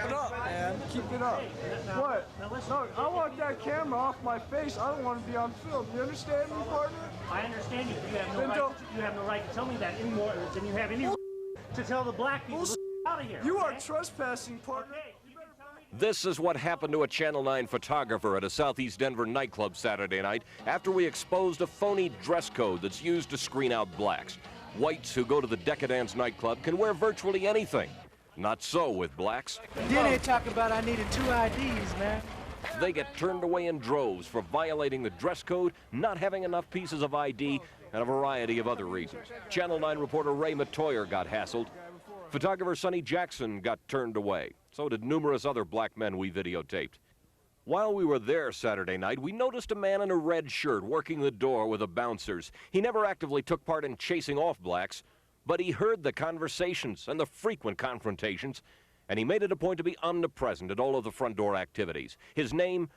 it up, man. Keep it up. What? No, I want that camera off my face. I don't want to be on film. You understand me, partner? I understand you. You have no right to tell me that anymore than you have any to tell the black people to out of here. You are trespassing, partner. Okay. This is what happened to a Channel 9 photographer at a Southeast Denver nightclub Saturday night after we exposed a phony dress code that's used to screen out blacks. Whites who go to the Decadence nightclub can wear virtually anything. Not so with blacks. Then they talking about I needed 2 IDs, man. They get turned away in droves for violating the dress code, not having enough pieces of ID, and a variety of other reasons. Channel 9 reporter Ray Matoyer got hassled. Photographer Sonny Jackson got turned away. So did numerous other black men we videotaped. While we were there Saturday night, we noticed a man in a red shirt working the door with the bouncers. He never actively took part in chasing off blacks, but he heard the conversations and the frequent confrontations, and he made it a point to be omnipresent at all of the front door activities. His name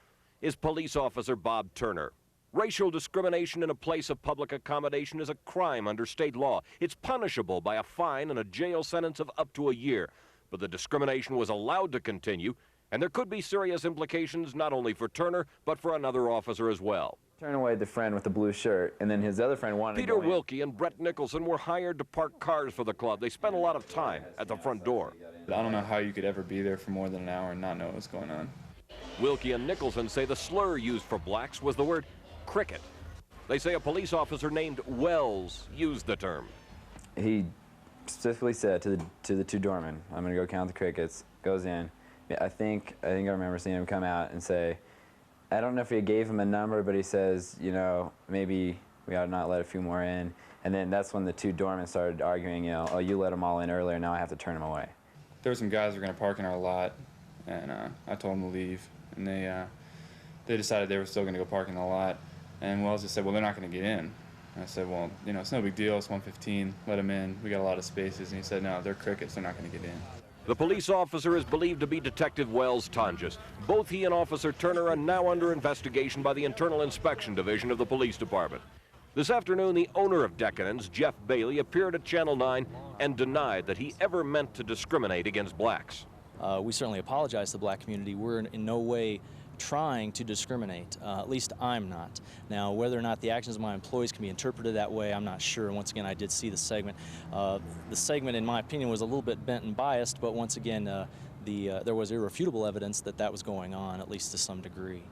is Police Officer Bob Turner. Racial discrimination in a place of public accommodation is a crime under state law. It's punishable by a fine and a jail sentence of up to a year. But the discrimination was allowed to continue, and there could be serious implications not only for Turner, but for another officer as well. Turn away the friend with the blue shirt, and then his other friend wanted Peter Wilkie and Brett Nicholson were hired to park cars for the club. They spent a lot of time at the front door. I don't know how you could ever be there for more than an hour and not know what's going on. Wilkie and Nicholson say the slur used for blacks was the word cricket. They say a police officer named Wells used the term. He specifically said to the 2 doormen, "I'm going to go count the crickets." Goes in. I think I remember seeing him come out and say, I don't know if he gave him a number, but he says, you know, maybe we ought to not let a few more in. And then that's when the 2 doormen started arguing, you know, oh, you let them all in earlier, now I have to turn them away. There were some guys that were going to park in our lot, and I told them to leave. And they decided they were still going to go park in the lot. And Wells just said, well, they're not going to get in. And I said, well, you know, it's no big deal. It's 1:15. Let them in. We got a lot of spaces. And he said, no, they're crickets. They're not going to get in. The police officer is believed to be Detective Wells Tonjes. Both he and Officer Turner are now under investigation by the Internal Inspection Division of the Police Department. This afternoon, the owner of Decadence, Jeff Bailey, appeared at Channel 9 and denied that he ever meant to discriminate against blacks. We certainly apologize to the black community. We're in no way trying to discriminate. At least I'm not. Now, whether or not the actions of my employees can be interpreted that way, I'm not sure. Once again, I did see the segment. The segment, in my opinion, was a little bit bent and biased, but once again, there was irrefutable evidence that that was going on, at least to some degree.